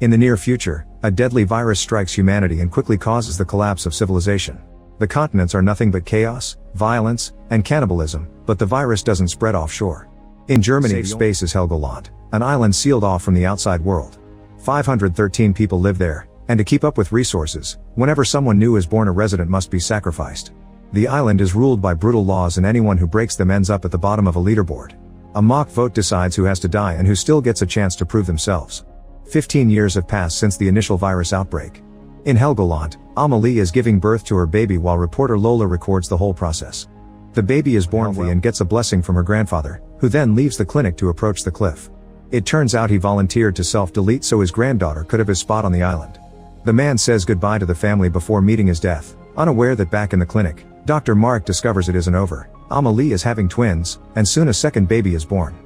In the near future, a deadly virus strikes humanity and quickly causes the collapse of civilization. The continents are nothing but chaos, violence, and cannibalism, but the virus doesn't spread offshore. In Germany, space is Helgoland, an island sealed off from the outside world. 513 people live there, and to keep up with resources, whenever someone new is born, a resident must be sacrificed. The island is ruled by brutal laws, and anyone who breaks them ends up at the bottom of a leaderboard. A mock vote decides who has to die and who still gets a chance to prove themselves. 15 years have passed since the initial virus outbreak. In Helgoland, Amelie is giving birth to her baby while reporter Lola records the whole process. The baby is born and gets a blessing from her grandfather, who then leaves the clinic to approach the cliff. It turns out he volunteered to self-delete so his granddaughter could have his spot on the island. The man says goodbye to the family before meeting his death, unaware that back in the clinic, Dr. Mark discovers it isn't over. Amelie is having twins, and soon a second baby is born.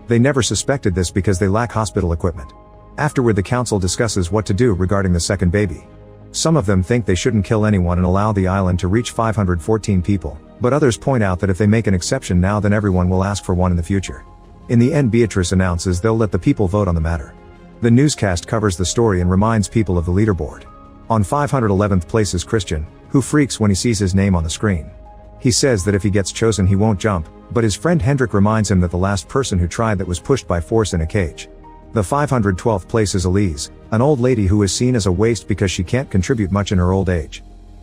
They never suspected this because they lack hospital equipment. Afterward, the council discusses what to do regarding the second baby. Some of them think they shouldn't kill anyone and allow the island to reach 514 people, but others point out that if they make an exception now, then everyone will ask for one in the future. In the end, Beatrice announces they'll let the people vote on the matter. The newscast covers the story and reminds people of the leaderboard. On 511th place is Christian, who freaks when he sees his name on the screen. He says that if he gets chosen he won't jump, but his friend Hendrik reminds him that the last person who tried that was pushed by force in a cage. The 512th place is Elise, an old lady who is seen as a waste because she can't contribute much in her old age.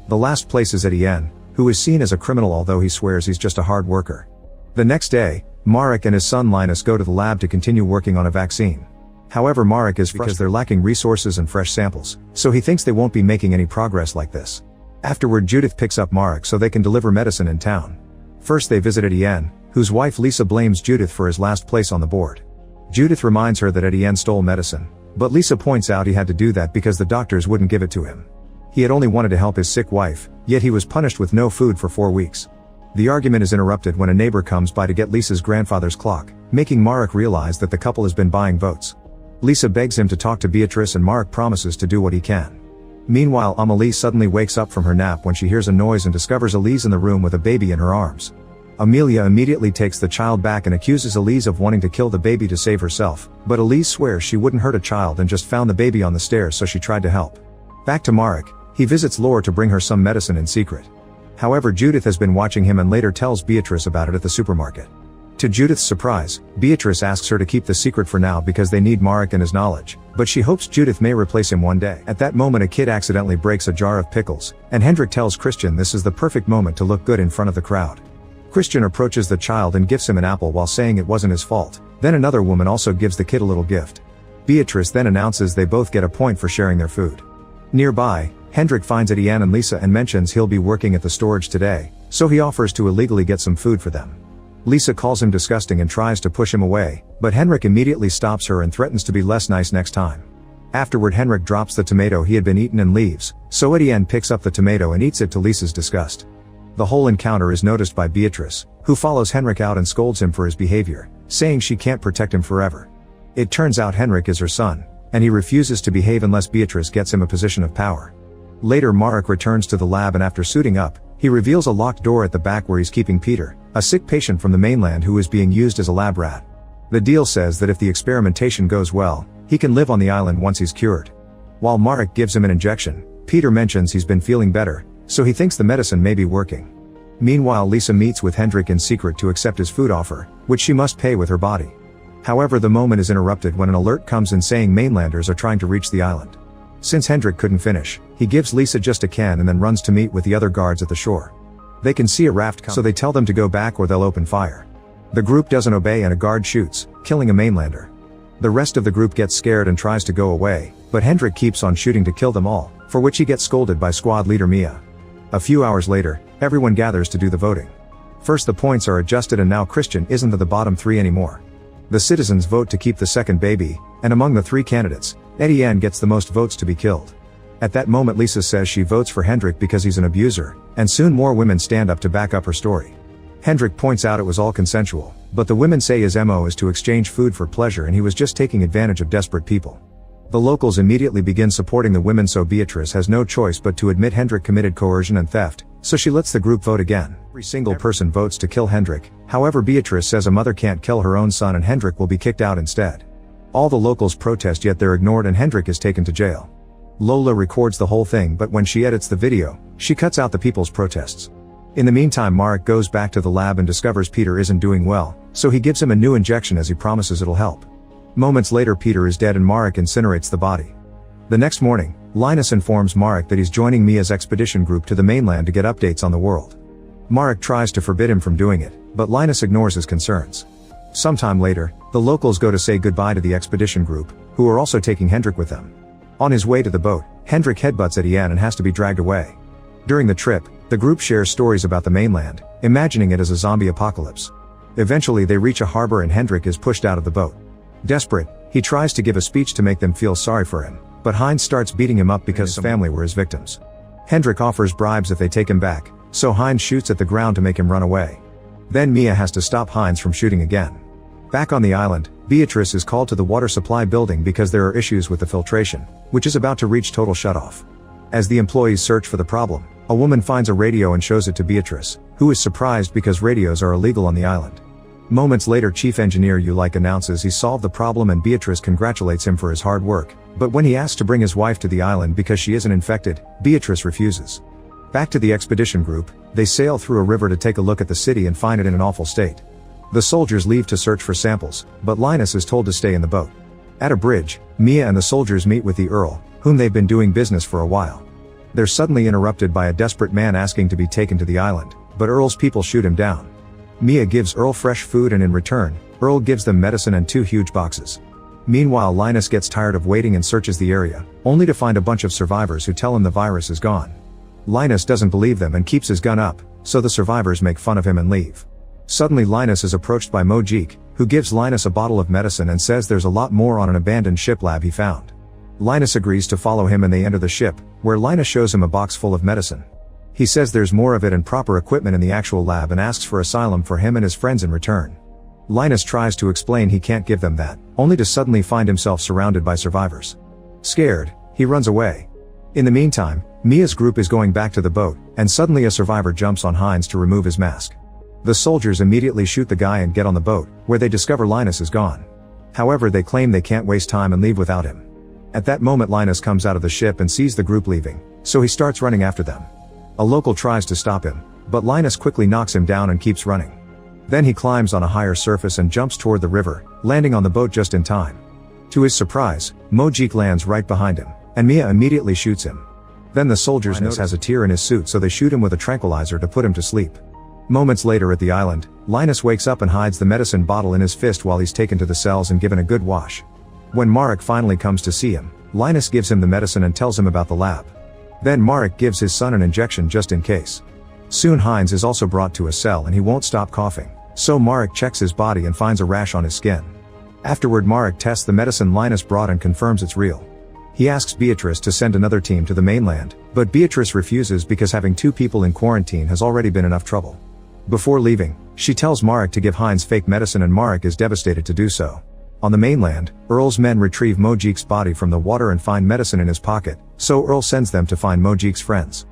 The last place is Etienne, who is seen as a criminal although he swears he's just a hard worker. The next day, Marek and his son Linus go to the lab to continue working on a vaccine. However, Marek is frustrated because they're lacking resources and fresh samples, so he thinks they won't be making any progress like this. Afterward, Judith picks up Marek so they can deliver medicine in town. First they visit Etienne, whose wife Lisa blames Judith for his last place on the board. Judith reminds her that Etienne stole medicine, but Lisa points out he had to do that because the doctors wouldn't give it to him. He had only wanted to help his sick wife, yet he was punished with no food for 4 weeks. The argument is interrupted when a neighbor comes by to get Lisa's grandfather's clock, making Marek realize that the couple has been buying votes. Lisa begs him to talk to Beatrice and Marek promises to do what he can. Meanwhile, Amelie suddenly wakes up from her nap when she hears a noise and discovers Elise in the room with a baby in her arms. Amelia immediately takes the child back and accuses Elise of wanting to kill the baby to save herself, but Elise swears she wouldn't hurt a child and just found the baby on the stairs so she tried to help. Back to Marek, he visits Laura to bring her some medicine in secret. However, Judith has been watching him and later tells Beatrice about it at the supermarket. To Judith's surprise, Beatrice asks her to keep the secret for now because they need Marek and his knowledge, but she hopes Judith may replace him one day. At that moment, a kid accidentally breaks a jar of pickles, and Hendrik tells Christian this is the perfect moment to look good in front of the crowd. Christian approaches the child and gives him an apple while saying it wasn't his fault. Then another woman also gives the kid a little gift. Beatrice then announces they both get a point for sharing their food. Nearby, Hendrik finds Etienne and Lisa and mentions he'll be working at the storage today, so he offers to illegally get some food for them. Lisa calls him disgusting and tries to push him away, but Hendrik immediately stops her and threatens to be less nice next time. Afterward, Hendrik drops the tomato he had been eaten and leaves, so Etienne picks up the tomato and eats it to Lisa's disgust. The whole encounter is noticed by Beatrice, who follows Hendrik out and scolds him for his behavior, saying she can't protect him forever. It turns out Hendrik is her son, and he refuses to behave unless Beatrice gets him a position of power. Later, Marek returns to the lab and after suiting up, he reveals a locked door at the back where he's keeping Peter, a sick patient from the mainland who is being used as a lab rat. The deal says that if the experimentation goes well, he can live on the island once he's cured. While Marek gives him an injection, Peter mentions he's been feeling better, so he thinks the medicine may be working. Meanwhile, Lisa meets with Hendrik in secret to accept his food offer, which she must pay with her body. However, the moment is interrupted when an alert comes in saying mainlanders are trying to reach the island. Since Hendrik couldn't finish, he gives Lisa just a can and then runs to meet with the other guards at the shore. They can see a raft come, so they tell them to go back or they'll open fire. The group doesn't obey and a guard shoots, killing a mainlander. The rest of the group gets scared and tries to go away, but Hendrik keeps on shooting to kill them all, for which he gets scolded by squad leader Mia. A few hours later, everyone gathers to do the voting. First, the points are adjusted and now Christian isn't at the bottom 3 anymore. The citizens vote to keep the second baby, and among the 3 candidates, Etienne gets the most votes to be killed. At that moment, Lisa says she votes for Hendrik because he's an abuser, and soon more women stand up to back up her story. Hendrik points out it was all consensual, but the women say his MO is to exchange food for pleasure and he was just taking advantage of desperate people. The locals immediately begin supporting the women, so Beatrice has no choice but to admit Hendrik committed coercion and theft, so she lets the group vote again. Every single person votes to kill Hendrik, however Beatrice says a mother can't kill her own son and Hendrik will be kicked out instead. All the locals protest, yet they're ignored and Hendrik is taken to jail. Lola records the whole thing, but when she edits the video, she cuts out the people's protests. In the meantime, Marek goes back to the lab and discovers Peter isn't doing well, so he gives him a new injection as he promises it'll help. Moments later, Peter is dead and Marek incinerates the body. The next morning, Linus informs Marek that he's joining Mia's expedition group to the mainland to get updates on the world. Marek tries to forbid him from doing it, but Linus ignores his concerns. Sometime later, the locals go to say goodbye to the expedition group, who are also taking Hendrik with them. On his way to the boat, Hendrik headbutts at Ian and has to be dragged away. During the trip, the group shares stories about the mainland, imagining it as a zombie apocalypse. Eventually they reach a harbor and Hendrik is pushed out of the boat. Desperate, he tries to give a speech to make them feel sorry for him, but Heinz starts beating him up because his family were his victims. Hendrik offers bribes if they take him back, so Heinz shoots at the ground to make him run away. Then Mia has to stop Heinz from shooting again. Back on the island, Beatrice is called to the water supply building because there are issues with the filtration, which is about to reach total shutoff. As the employees search for the problem, a woman finds a radio and shows it to Beatrice, who is surprised because radios are illegal on the island. Moments later, Chief Engineer Ulik announces he solved the problem and Beatrice congratulates him for his hard work, but when he asks to bring his wife to the island because she isn't infected, Beatrice refuses. Back to the expedition group, they sail through a river to take a look at the city and find it in an awful state. The soldiers leave to search for samples, but Linus is told to stay in the boat. At a bridge, Mia and the soldiers meet with the Earl, whom they've been doing business for a while. They're suddenly interrupted by a desperate man asking to be taken to the island, but Earl's people shoot him down. Mia gives Earl fresh food and in return, Earl gives them medicine and 2 huge boxes. Meanwhile, Linus gets tired of waiting and searches the area, only to find a bunch of survivors who tell him the virus is gone. Linus doesn't believe them and keeps his gun up, so the survivors make fun of him and leave. Suddenly Linus is approached by Mojik, who gives Linus a bottle of medicine and says there's a lot more on an abandoned ship lab he found. Linus agrees to follow him and they enter the ship, where Linus shows him a box full of medicine. He says there's more of it and proper equipment in the actual lab and asks for asylum for him and his friends in return. Linus tries to explain he can't give them that, only to suddenly find himself surrounded by survivors. Scared, he runs away. In the meantime, Mia's group is going back to the boat, and suddenly a survivor jumps on Heinz to remove his mask. The soldiers immediately shoot the guy and get on the boat, where they discover Linus is gone. However, they claim they can't waste time and leave without him. At that moment, Linus comes out of the ship and sees the group leaving, so he starts running after them. A local tries to stop him, but Linus quickly knocks him down and keeps running. Then he climbs on a higher surface and jumps toward the river, landing on the boat just in time. To his surprise, Mojik lands right behind him, and Mia immediately shoots him. Then the soldiers notice has a tear in his suit, so they shoot him with a tranquilizer to put him to sleep. Moments later at the island, Linus wakes up and hides the medicine bottle in his fist while he's taken to the cells and given a good wash. When Marek finally comes to see him, Linus gives him the medicine and tells him about the lab. Then Marek gives his son an injection just in case. Soon Heinz is also brought to a cell and he won't stop coughing, so Marek checks his body and finds a rash on his skin. Afterward, Marek tests the medicine Linus brought and confirms it's real. He asks Beatrice to send another team to the mainland, but Beatrice refuses because having 2 people in quarantine has already been enough trouble. Before leaving, she tells Marek to give Heinz fake medicine and Marek is devastated to do so. On the mainland, Earl's men retrieve Mojik's body from the water and find medicine in his pocket, so Earl sends them to find Mojik's friends.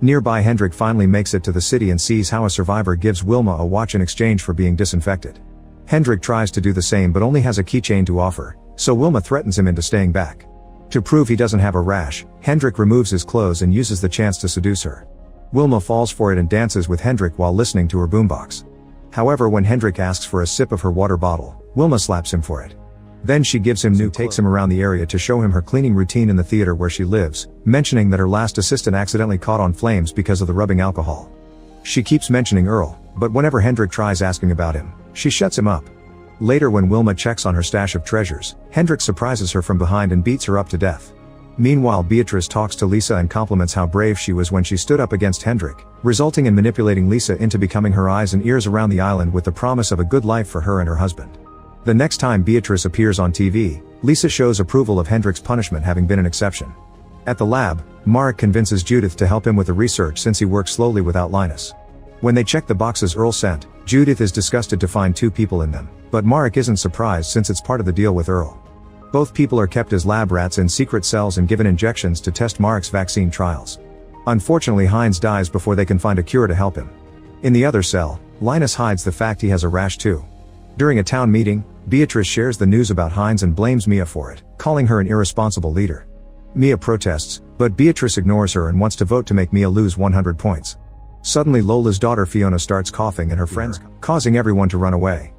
Nearby, Hendrik finally makes it to the city and sees how a survivor gives Wilma a watch in exchange for being disinfected. Hendrik tries to do the same but only has a keychain to offer, so Wilma threatens him into staying back. To prove he doesn't have a rash, Hendrik removes his clothes and uses the chance to seduce her. Wilma falls for it and dances with Hendrik while listening to her boombox. However, when Hendrik asks for a sip of her water bottle, Wilma slaps him for it. Then she gives him new takes him around the area to show him her cleaning routine in the theater where she lives, mentioning that her last assistant accidentally caught on flames because of the rubbing alcohol. She keeps mentioning Earl, but whenever Hendrik tries asking about him, she shuts him up. Later, when Wilma checks on her stash of treasures, Hendrik surprises her from behind and beats her up to death. Meanwhile, Beatrice talks to Lisa and compliments how brave she was when she stood up against Hendrik, resulting in manipulating Lisa into becoming her eyes and ears around the island with the promise of a good life for her and her husband. The next time Beatrice appears on TV, Lisa shows approval of Hendrik's punishment having been an exception. At the lab, Marek convinces Judith to help him with the research since he works slowly without Linus. When they check the boxes Earl sent, Judith is disgusted to find 2 people in them, but Marek isn't surprised since it's part of the deal with Earl. Both people are kept as lab rats in secret cells and given injections to test Marek's vaccine trials. Unfortunately, Heinz dies before they can find a cure to help him. In the other cell, Linus hides the fact he has a rash too. During a town meeting, Beatrice shares the news about Heinz and blames Mia for it, calling her an irresponsible leader. Mia protests, but Beatrice ignores her and wants to vote to make Mia lose 100 points. Suddenly Lola's daughter Fiona starts coughing and her friends, causing everyone to run away.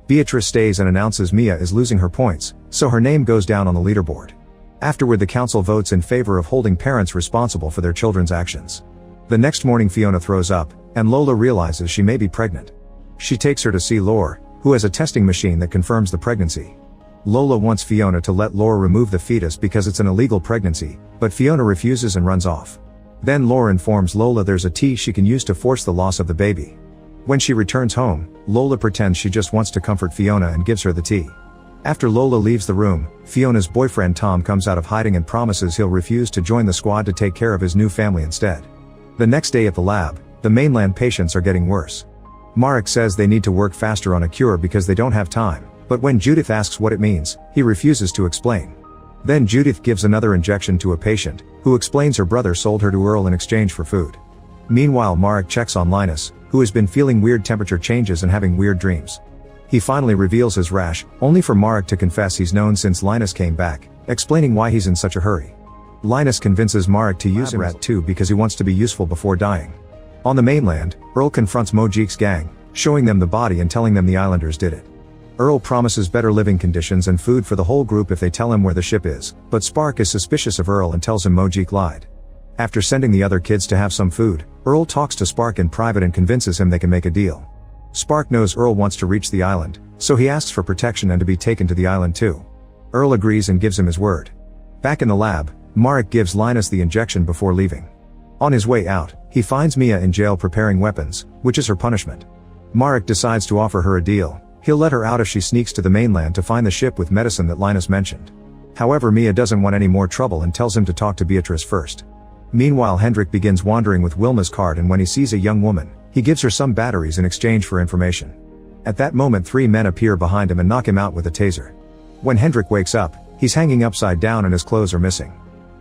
Beatrice stays and announces Mia is losing her points, so her name goes down on the leaderboard. Afterward the council votes in favor of holding parents responsible for their children's actions. The next morning Fiona throws up, and Lola realizes she may be pregnant. She takes her to see Lore, who has a testing machine that confirms the pregnancy. Lola wants Fiona to let Lore remove the fetus because it's an illegal pregnancy, but Fiona refuses and runs off. Then Lore informs Lola there's a tea she can use to force the loss of the baby. When she returns home, Lola pretends she just wants to comfort Fiona and gives her the tea. After Lola leaves the room, Fiona's boyfriend Tom comes out of hiding and promises he'll refuse to join the squad to take care of his new family instead. The next day at the lab, the mainland patients are getting worse. Marek says they need to work faster on a cure because they don't have time, but when Judith asks what it means, he refuses to explain. Then Judith gives another injection to a patient, who explains her brother sold her to Earl in exchange for food. Meanwhile Marek checks on Linus, who has been feeling weird temperature changes and having weird dreams. He finally reveals his rash, only for Marek to confess he's known since Linus came back, explaining why he's in such a hurry. Linus convinces Marek to use him at 2 because he wants to be useful before dying. On the mainland, Earl confronts Mojik's gang, showing them the body and telling them the islanders did it. Earl promises better living conditions and food for the whole group if they tell him where the ship is, but Spark is suspicious of Earl and tells him Mojik lied. After sending the other kids to have some food, Earl talks to Spark in private and convinces him they can make a deal. Spark knows Earl wants to reach the island, so he asks for protection and to be taken to the island too. Earl agrees and gives him his word. Back in the lab, Marek gives Linus the injection before leaving. On his way out, he finds Mia in jail preparing weapons, which is her punishment. Marek decides to offer her a deal. He'll let her out if she sneaks to the mainland to find the ship with medicine that Linus mentioned. However, Mia doesn't want any more trouble and tells him to talk to Beatrice first. Meanwhile, Hendrik begins wandering with Wilma's cart, and when he sees a young woman, he gives her some batteries in exchange for information. At that moment 3 men appear behind him and knock him out with a taser. When Hendrik wakes up, he's hanging upside down and his clothes are missing.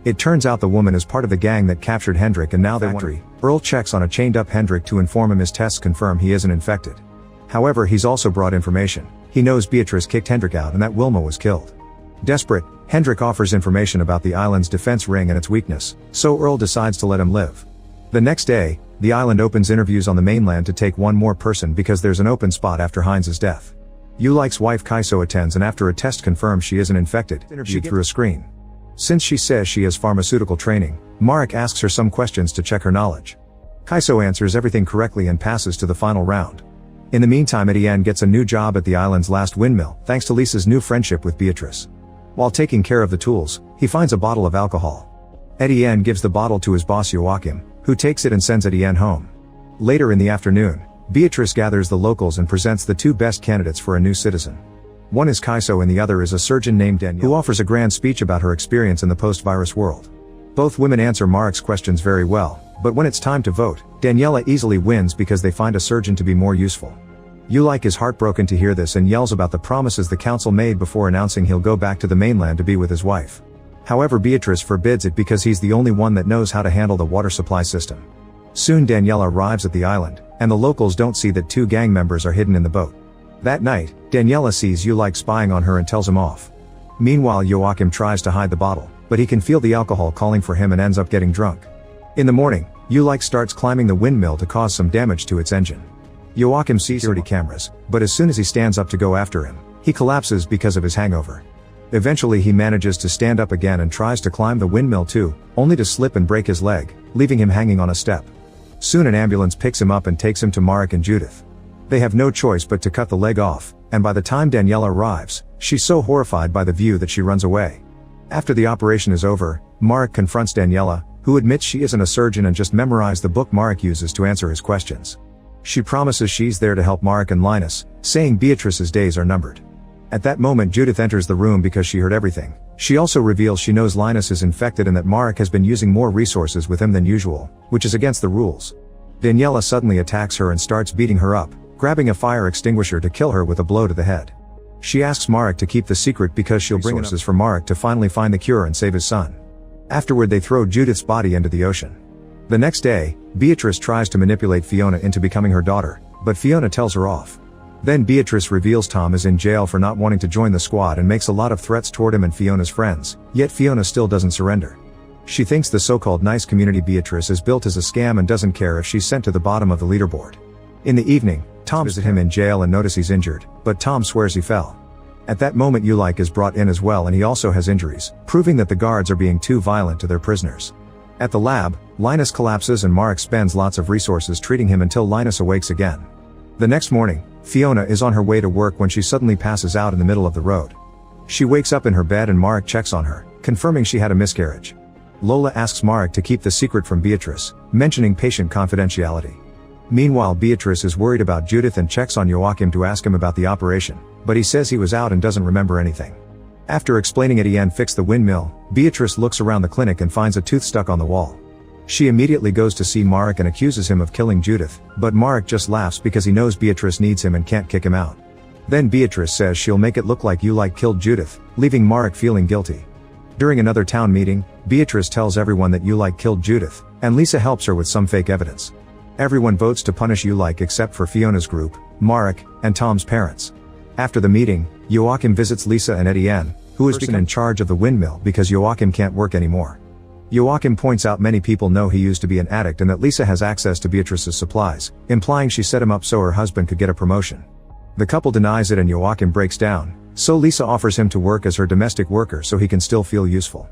It turns out the woman is part of the gang that captured Hendrik, and now they want. Earl checks on a chained up Hendrik to inform him his tests confirm he isn't infected. However, he's also brought information. He knows Beatrice kicked Hendrik out and that Wilma was killed. Desperate, Hendrik offers information about the island's defense ring and its weakness, so Earl decides to let him live. The next day, the island opens interviews on the mainland to take one more person because there's an open spot after Heinz's death. Ulik's wife Kaiso attends, and after a test confirms she isn't infected, interviewed through a screen. Since she says she has pharmaceutical training, Marek asks her some questions to check her knowledge. Kaiso answers everything correctly and passes to the final round. In the meantime, Etienne gets a new job at the island's last windmill, thanks to Lisa's new friendship with Beatrice. While taking care of the tools, he finds a bottle of alcohol. Etienne gives the bottle to his boss Joachim, who takes it and sends Etienne home. Later in the afternoon, Beatrice gathers the locals and presents the 2 best candidates for a new citizen. One is Kaiso and the other is a surgeon named Danielle, who offers a grand speech about her experience in the post-virus world. Both women answer Marek's questions very well, but when it's time to vote, Daniela easily wins because they find a surgeon to be more useful. Ulik is heartbroken to hear this and yells about the promises the council made before announcing he'll go back to the mainland to be with his wife. However, Beatrice forbids it because he's the only one that knows how to handle the water supply system. Soon Daniela arrives at the island, and the locals don't see that 2 gang members are hidden in the boat. That night, Daniela sees Ulik spying on her and tells him off. Meanwhile, Joachim tries to hide the bottle, but he can feel the alcohol calling for him and ends up getting drunk. In the morning, Ulik starts climbing the windmill to cause some damage to its engine. Joachim sees security cameras, but as soon as he stands up to go after him, he collapses because of his hangover. Eventually he manages to stand up again and tries to climb the windmill too, only to slip and break his leg, leaving him hanging on a step. Soon an ambulance picks him up and takes him to Marek and Judith. They have no choice but to cut the leg off, and by the time Daniela arrives, she's so horrified by the view that she runs away. After the operation is over, Marek confronts Daniela, who admits she isn't a surgeon and just memorized the book Marek uses to answer his questions. She promises she's there to help Marek and Linus, saying Beatrice's days are numbered. At that moment Judith enters the room because she heard everything. She also reveals she knows Linus is infected and that Marek has been using more resources with him than usual, which is against the rules. Daniela suddenly attacks her and starts beating her up, grabbing a fire extinguisher to kill her with a blow to the head. She asks Marek to keep the secret because she'll bring resources for Marek to finally find the cure and save his son. Afterward they throw Judith's body into the ocean. The next day, Beatrice tries to manipulate Fiona into becoming her daughter, but Fiona tells her off. Then Beatrice reveals Tom is in jail for not wanting to join the squad and makes a lot of threats toward him and Fiona's friends, yet Fiona still doesn't surrender. She thinks the so-called nice community Beatrice is built as a scam and doesn't care if she's sent to the bottom of the leaderboard. In the evening, Tom visits him in jail and notices he's injured, but Tom swears he fell. At that moment Ulyk is brought in as well and he also has injuries, proving that the guards are being too violent to their prisoners. At the lab, Linus collapses and Marek spends lots of resources treating him until Linus awakes again. The next morning, Fiona is on her way to work when she suddenly passes out in the middle of the road. She wakes up in her bed and Marek checks on her, confirming she had a miscarriage. Lola asks Marek to keep the secret from Beatrice, mentioning patient confidentiality. Meanwhile Beatrice is worried about Judith and checks on Joachim to ask him about the operation, but he says he was out and doesn't remember anything. After explaining Etienne fixed the windmill, Beatrice looks around the clinic and finds a tooth stuck on the wall. She immediately goes to see Marek and accuses him of killing Judith, but Marek just laughs because he knows Beatrice needs him and can't kick him out. Then Beatrice says she'll make it look like Ulyk killed Judith, leaving Marek feeling guilty. During another town meeting, Beatrice tells everyone that Ulyk killed Judith, and Lisa helps her with some fake evidence. Everyone votes to punish Ulyk except for Fiona's group, Marek, and Tom's parents. After the meeting, Joachim visits Lisa and Etienne, who is in charge of the windmill because Joachim can't work anymore. Joachim points out many people know he used to be an addict and that Lisa has access to Beatrice's supplies, implying she set him up so her husband could get a promotion. The couple denies it and Joachim breaks down, so Lisa offers him to work as her domestic worker so he can still feel useful.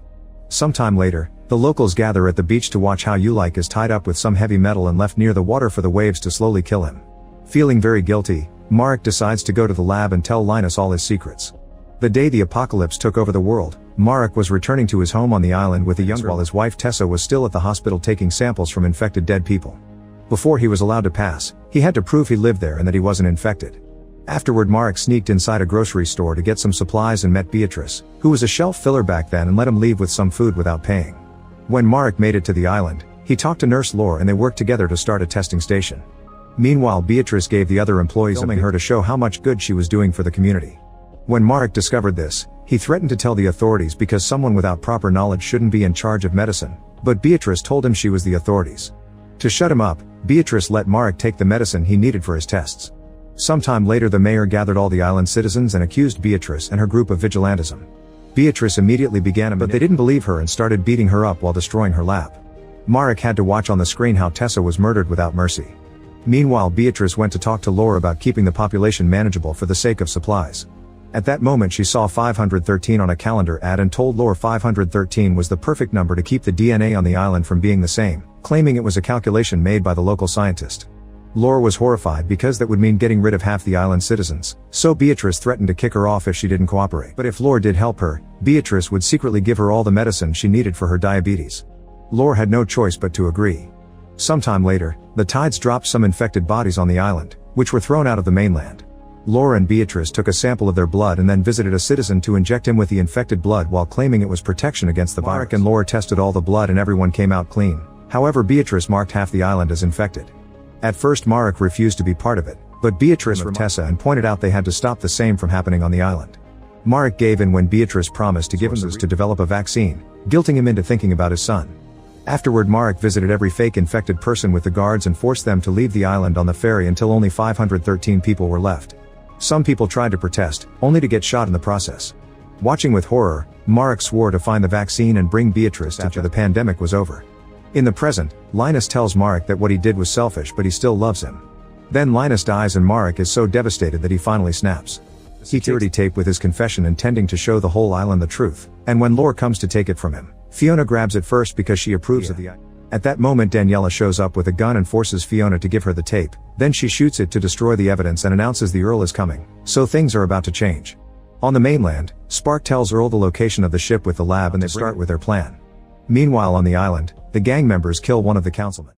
Sometime later, the locals gather at the beach to watch how Ulyk is tied up with some heavy metal and left near the water for the waves to slowly kill him. Feeling very guilty, Marek decides to go to the lab and tell Linus all his secrets. The day the apocalypse took over the world, Marek was returning to his home on the island with a younger while his wife Tessa was still at the hospital taking samples from infected dead people. Before he was allowed to pass, he had to prove he lived there and that he wasn't infected. Afterward Marek sneaked inside a grocery store to get some supplies and met Beatrice, who was a shelf filler back then, and let him leave with some food without paying. When Marek made it to the island, he talked to Nurse Lore and they worked together to start a testing station. Meanwhile Beatrice gave the other employees filming her to show how much good she was doing for the community. When Marek discovered this, he threatened to tell the authorities because someone without proper knowledge shouldn't be in charge of medicine, but Beatrice told him she was the authorities. To shut him up, Beatrice let Marek take the medicine he needed for his tests. Sometime later the mayor gathered all the island citizens and accused Beatrice and her group of vigilantism. Beatrice immediately began but they didn't believe her and started beating her up while destroying her lab. Marek had to watch on the screen how Tessa was murdered without mercy. Meanwhile Beatrice went to talk to Lore about keeping the population manageable for the sake of supplies. At that moment she saw 513 on a calendar ad and told Lore 513 was the perfect number to keep the DNA on the island from being the same, claiming it was a calculation made by the local scientist. Lore was horrified because that would mean getting rid of half the island citizens, so Beatrice threatened to kick her off if she didn't cooperate. But if Lore did help her, Beatrice would secretly give her all the medicine she needed for her diabetes. Lore had no choice but to agree. Sometime later, the tides dropped some infected bodies on the island, which were thrown out of the mainland. Lore and Beatrice took a sample of their blood and then visited a citizen to inject him with the infected blood while claiming it was protection against the virus. Marek and Lore tested all the blood and everyone came out clean. However, Beatrice marked half the island as infected. At first Marek refused to be part of it, but Beatrice removed Tessa and pointed out they had to stop the same from happening on the island. Marek gave in when Beatrice promised to give him to develop a vaccine, guilting him into thinking about his son. Afterward Marek visited every fake infected person with the guards and forced them to leave the island on the ferry until only 513 people were left. Some people tried to protest, only to get shot in the process. Watching with horror, Marek swore to find the vaccine and bring Beatrice after the pandemic was over. In the present, Linus tells Marek that what he did was selfish but he still loves him. Then Linus dies and Marek is so devastated that he finally snaps. He security tape with his confession intending to show the whole island the truth, and when Lore comes to take it from him, Fiona grabs it first because she approves of the idea. At that moment Daniela shows up with a gun and forces Fiona to give her the tape, then she shoots it to destroy the evidence and announces the Earl is coming, so things are about to change. On the mainland, Spark tells Earl the location of the ship with the lab and they start with their plan. Meanwhile on the island, the gang members kill one of the councilmen.